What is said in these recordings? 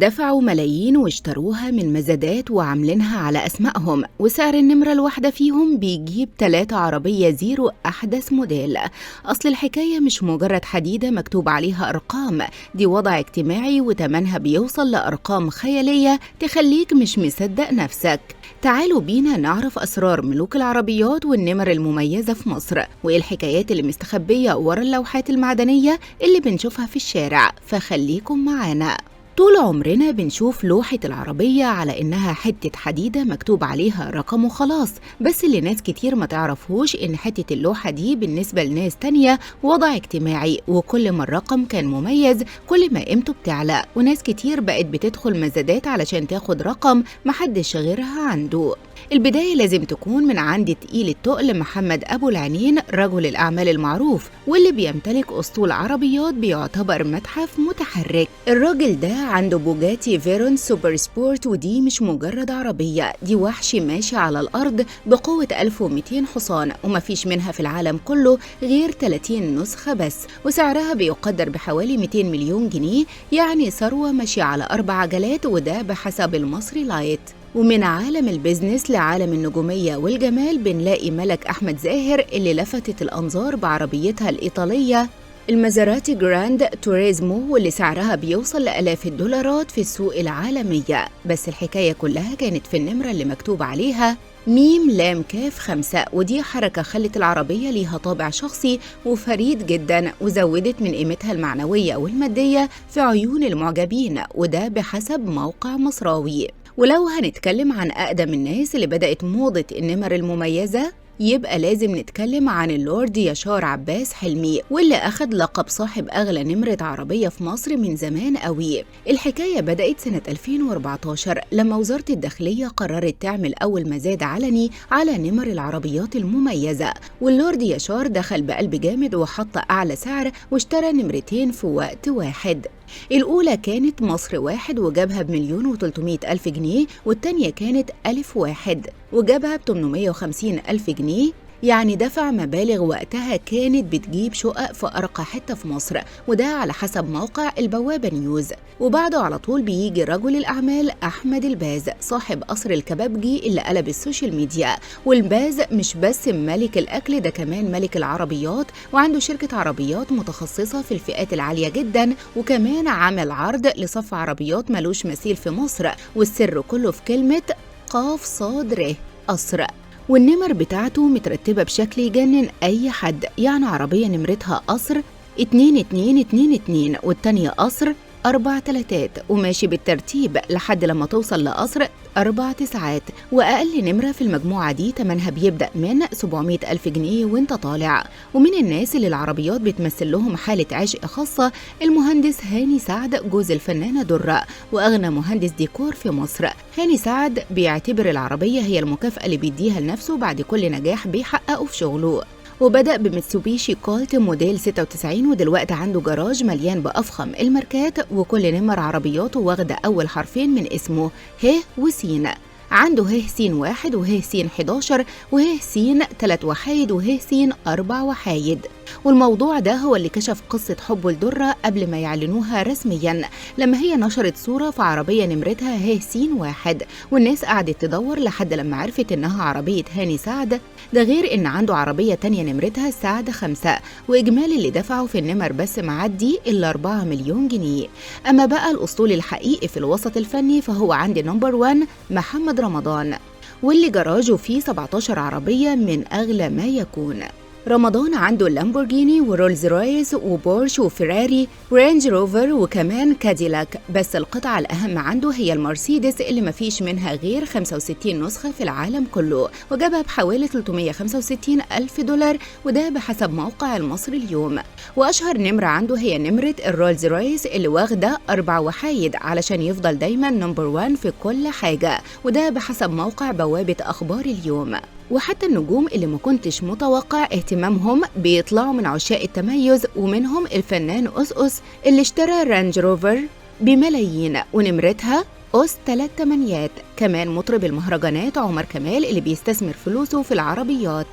دفعوا ملايين واشتروها من مزادات وعاملينها على أسمائهم، وسعر النمرة الواحدة فيهم بيجيب 3 عربية زيرو أحدث موديل. أصل الحكاية مش مجرد حديدة مكتوب عليها أرقام، دي وضع اجتماعي وتمنها بيوصل لأرقام خيالية تخليك مش مصدق نفسك. تعالوا بينا نعرف أسرار ملوك العربيات والنمر المميزة في مصر، وإيه الحكايات اللي مستخبية ورا اللوحات المعدنية اللي بنشوفها في الشارع، فخليكم معانا. طول عمرنا بنشوف لوحة العربية على إنها حتة حديدة مكتوب عليها رقم وخلاص، بس اللي ناس كتير ما تعرفوش إن حتة اللوحة دي بالنسبة لناس تانية وضع اجتماعي، وكل ما الرقم كان مميز كل ما قيمته بتعلى، وناس كتير بقت بتدخل مزادات علشان تاخد رقم محدش غيرها عنده. البداية لازم تكون من عند تقيل التقل محمد أبو العينين، رجل الأعمال المعروف واللي بيمتلك أسطول عربيات بيعتبر متحف متحرك. الراجل ده عنده بوجاتي فيرون سوبر سبورت، ودي مش مجرد عربية، دي وحش ماشي على الأرض بقوة 1200 حصان، ومفيش منها في العالم كله غير 30 نسخة بس، وسعرها بيقدر بحوالي 200 مليون جنيه، يعني ثروة ماشية على 4 عجلات، وده بحسب المصري لايت. ومن عالم البيزنس لعالم النجومية والجمال بنلاقي ملك أحمد زاهر اللي لفتت الأنظار بعربيتها الإيطالية المازراتي جراند توريزمو، واللي سعرها بيوصل لآلاف الدولارات في السوق العالمية. بس الحكاية كلها كانت في النمرة اللي مكتوب عليها ميم لام كاف 5، ودي حركة خلت العربية ليها طابع شخصي وفريد جدا، وزودت من قيمتها المعنوية والمادية في عيون المعجبين، وده بحسب موقع مصراوي. ولو هنتكلم عن أقدم الناس اللي بدأت موضة النمر المميزة، يبقى لازم نتكلم عن اللورد ياشار عباس حلمي، واللي أخد لقب صاحب أغلى نمرة عربية في مصر من زمان قوي. الحكاية بدأت سنة 2014 لما وزارة الداخلية قررت تعمل أول مزاد علني على نمر العربيات المميزة، واللورد ياشار دخل بقلب جامد وحط أعلى سعر واشترى نمرتين في وقت واحد. الأولى كانت مصر واحد وجابها ب1,300,000 جنيه، والتانية كانت ألف واحد وجابها ب850,000 جنيه، يعني دفع مبالغ وقتها كانت بتجيب شقق في أرقى حتة في مصر، وده على حسب موقع البوابة نيوز. وبعده على طول بيجي رجل الأعمال أحمد الباز صاحب قصر الكبابجي اللي قلب السوشيال ميديا. والباز مش بس ملك الأكل، ده كمان ملك العربيات، وعنده شركة عربيات متخصصة في الفئات العالية جدا، وكمان عمل عرض لصف عربيات ملوش مثيل في مصر، والسر كله في كلمة قاف صاد ر قصر. والنمر بتاعته مترتبة بشكل يجنن أي حد، يعني عربية نمرتها قصر 2222 والتانية قصر 4 تلاتات، وماشي بالترتيب لحد لما توصل لقصر 4 تسعات. وأقل نمرة في المجموعة دي تمنها بيبدأ من 700,000 جنيه وانت طالع. ومن الناس اللي العربيات بتمثل لهم حالة عشق خاصة المهندس هاني سعد جوز الفنانة درة، وأغنى مهندس ديكور في مصر. هاني سعد بيعتبر العربية هي المكافأة اللي بيديها لنفسه بعد كل نجاح بيحققه في شغله، وبدأ بميتسوبيشي كولت موديل 96، ودلوقتي عنده جراج مليان بأفخم الماركات، وكل نمر عربياته واخدة أول حرفين من اسمه ه وسين. عنده ه س 1 وه س 11 وه س 3 وحايد وه س 4 وحايد. والموضوع ده هو اللي كشف قصة حبه لدرة قبل ما يعلنوها رسميا، لما هي نشرت صورة في عربية نمرتها ه س 1، والناس قعدت تدور لحد لما عرفت إنها عربية هاني سعد، ده غير إن عنده عربية تانية نمرتها سعد 5، وإجمالي اللي دفعوا في النمر بس معدي إلا 4 مليون جنيه. أما بقى الأسطول الحقيقي في الوسط الفني فهو عند نمبر 1 محمد رمضان، واللي جراجه فيه 17 عربية من أغلى ما يكون. رمضان عنده اللامبورجيني ورولز رويس وبورش وفيراري ورينج روفر وكمان كاديلاك، بس القطعة الأهم عنده هي المرسيدس اللي مفيش منها غير 65 نسخة في العالم كله، وجابها بحوالي 365,000 دولار، وده بحسب موقع المصري اليوم. وأشهر نمرة عنده هي نمرة الرولز رويس اللي واخدة 4 وحايد علشان يفضل دايما نمبر 1 في كل حاجة، وده بحسب موقع بوابة أخبار اليوم. وحتى النجوم اللي ما كنتش متوقع اهتمامهم بيطلعوا من عشاق التميز، ومنهم الفنان أس اللي اشترى رانج روفر بملايين ونمرتها أس 3 تمانيات. كمان مطرب المهرجانات عمر كمال اللي بيستثمر فلوسه في العربيات.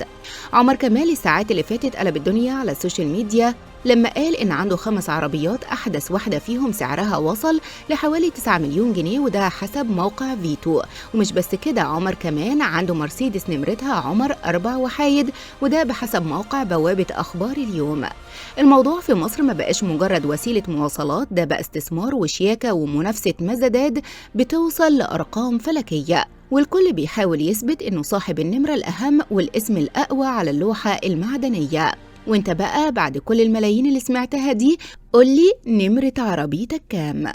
عمر كمال الساعات اللي فاتت قلب الدنيا على السوشيال ميديا لما قال إن عنده 5 عربيات أحدث واحدة فيهم سعرها وصل لحوالي 9 مليون جنيه، وده حسب موقع فيتو. ومش بس كده، عمر كمان عنده مرسيدس نمرتها عمر 4 وحايد، وده بحسب موقع بوابة أخبار اليوم. الموضوع في مصر ما بقاش مجرد وسيلة مواصلات، ده بقى استثمار وشياكة ومنافسة مزادات بتوصل لأرقام فلكية، والكل بيحاول يثبت إنه صاحب النمرة الأهم والاسم الأقوى على اللوحة المعدنية. وانت بقى بعد كل الملايين اللي سمعتها دي قولي نمرة عربيتك كام؟